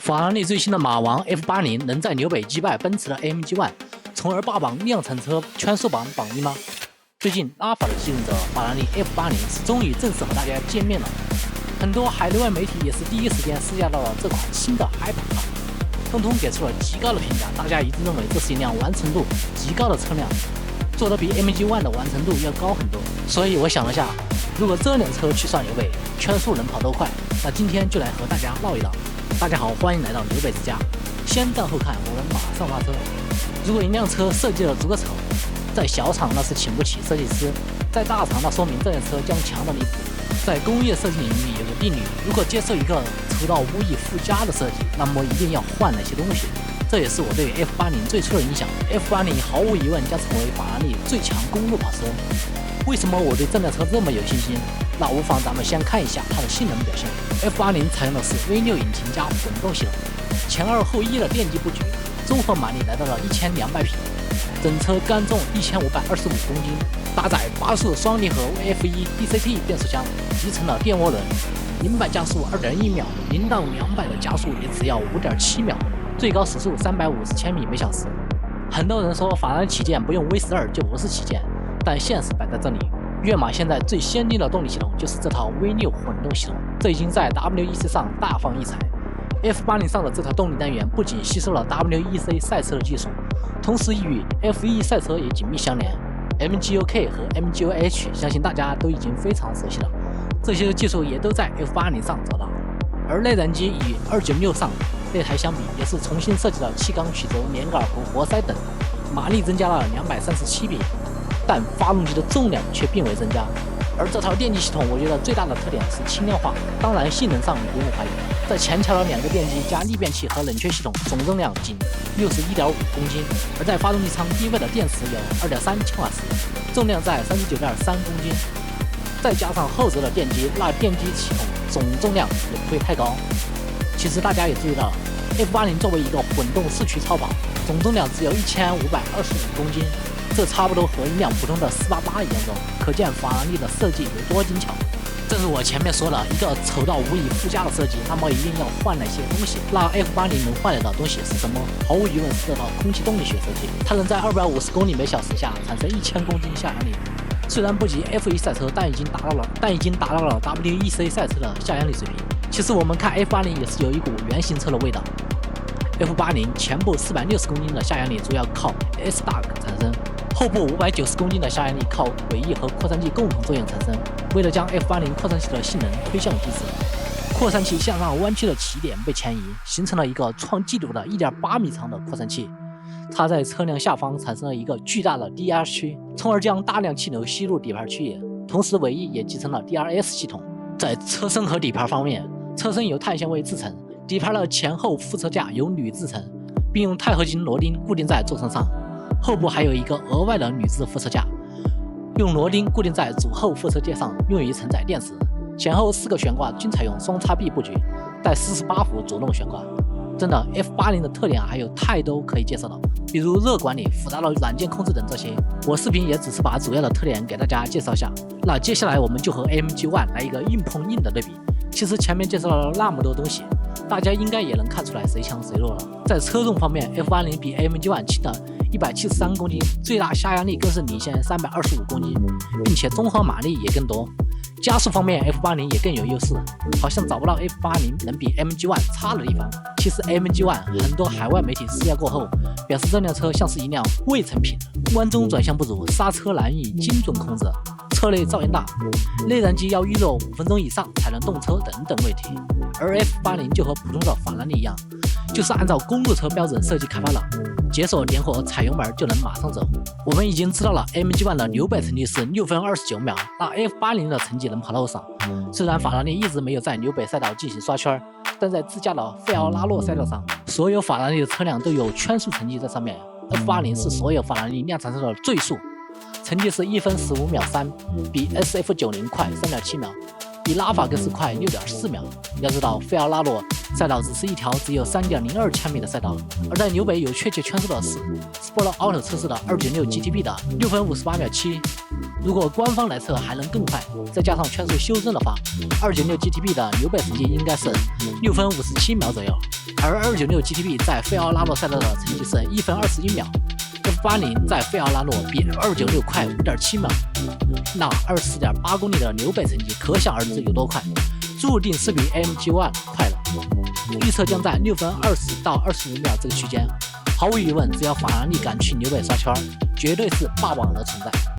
法拉利最新的马王 F80能在纽北击败奔驰的 AMG ONE，从而霸榜量产车圈速榜榜一吗？最近阿法的继任者法拉利 F80是终于正式和大家见面了，很多海内外媒体也是第一时间试驾到了这款新的 hypercar， 通通给出了极高的评价，大家一致认为这是一辆完成度极高的车辆，做的比 AMG ONE 的完成度要高很多。所以我想了下，如果这辆车去上纽北，圈速能跑多快？那今天就来和大家唠一唠。大家好，欢迎来到纽北之家。先赞后看，我们马上发车。如果一辆车设计的足够丑，在小厂那是请不起设计师，在大厂那说明这辆车将强的离谱。在工业设计领域有个定律，如果接受一个丑到无以复加的设计，那么一定要换哪些东西。这也是我对 F80最初的影响。F80毫无疑问将成为法拉利最强公路跑车。为什么我对这辆车这么有信心？那无妨咱们先看一下它的性能表现。F80采用的是 V6 引擎加混动系统，前二后一的电机布局，综合马力来到了1200匹，整车干重1525公斤，搭载8速双离合 VF1 DCT 变速箱，集成了电涡轮，0-100加速2.1秒，0到200的加速也只要5.7秒，最高时速350千米每小时。很多人说法拉利旗舰不用 V12就不是旗舰，但现实摆在这里，跃马现在最先进的动力系统就是这套 V6 混动系统，这已经在 WEC 上大放异彩。F80上的这套动力单元不仅吸收了 WEC 赛车的技术，同时与 F1 赛车也紧密相连。MGU-K 和 MGU-H 相信大家都已经非常熟悉了，这些技术也都在 F80上找到。而内燃机与296上那台相比，也是重新设计了气缸曲轴、连杆和活塞等，马力增加了237匹，但发动机的重量却并未增加。而这套电机系统，我觉得最大的特点是轻量化，当然性能上也不用怀疑。在前桥的2个电机加逆变器和冷却系统，总重量仅61.5公斤，而在发动机舱低位的电池有2.3千瓦时，重量在39.3公斤，再加上后轴的电机，那电机系统总重量也不会太高。其实大家也注意到了， F80作为一个混动四驱超跑，总重量只有1525公斤，这差不多和一辆普通的488一样重，可见法拉利的设计有多精巧。正如我前面说了，一个丑到无以复加的设计，那么一定要换哪些东西？那 F80能换来的东西是什么？毫无疑问是这套空气动力学设计，它能在250公里每小时下产生1000公斤下压力。虽然不及 F1 赛车，但已经达到了 WEC 赛车的下压力水平。其实我们看 F80也是有一股原型车的味道。F80前部460公斤的下压力主要靠 S-Dark 产生，后部590公斤的下压力靠尾翼和扩散器共同作用产生。为了将 F80扩散器的性能推向极致，扩散器向上弯曲的起点被前移，形成了一个创纪录的 1.8 米长的扩散器。它在车辆下方产生了一个巨大的低压区，从而将大量气流吸入底盘区域。同时尾翼也集成了 DRS 系统。在车身和底盘方面，车身由碳纤维制成，底盘的前后副车架由铝制成，并用钛合金螺钉固定在座舱上。后部还有一个额外的铝制副车架，用螺钉固定在主后副车架上，用于承载电池。前后4个悬挂均采用双叉臂布局，带48伏主动悬挂。真的 F80的特点还有太多可以介绍的，比如热管理、复杂的软件控制等这些。我视频也只是把主要的特点给大家介绍下。那接下来我们就和 AMG ONE 来一个硬碰硬的对比。其实前面介绍了那么多东西，大家应该也能看出来谁强谁弱了。在车重方面 ，F80比 AMG ONE 轻了173公斤，最大下压力更是领先325公斤，并且综合马力也更多。加速方面 ，F80也更有优势，好像找不到 F80能比 AMG ONE 差的地方。其实 AMG ONE 很多海外媒体试驾过后，表示这辆车像是一辆未成品，弯中转向不足，刹车难以精准控制，车内噪音大，内燃机要预热5分钟以上才能动车等等问题。而 F80就和普通的法拉利一样，就是按照公路车标准设计开发的，解锁点火踩油门就能马上走。我们已经知道了 AMG ONE 的纽北成绩是6分29秒，那 F80的成绩能跑多少？虽然法拉利一直没有在纽北赛道进行刷圈，但在自家的费奥拉洛赛道上，所有法拉利的车辆都有圈速成绩在上面。F80是所有法拉利量产车的最速，成绩是1分15秒3，比 SF90 快3.7秒，比拉法更是快6.4秒。要知道，费奥拉洛赛道只是一条只有3.02千米的赛道，而在纽北有确切圈速的是 Sport Auto 测试的296 GTB 的6分58秒7。如果官方来测还能更快，再加上圈速修正的话，296 GTB 的纽北成绩应该是6分57秒左右，而296 GTB 在费奥拉诺赛道的成绩是1分21秒。F80 在费奥拉诺比296快5.7秒，那24.8公里的纽北成绩可想而知有多快，注定是比 MG1 快了。预测将在6分20到25秒这个区间。毫无疑问，只要法拉利敢去纽北刷圈，绝对是霸榜的存在。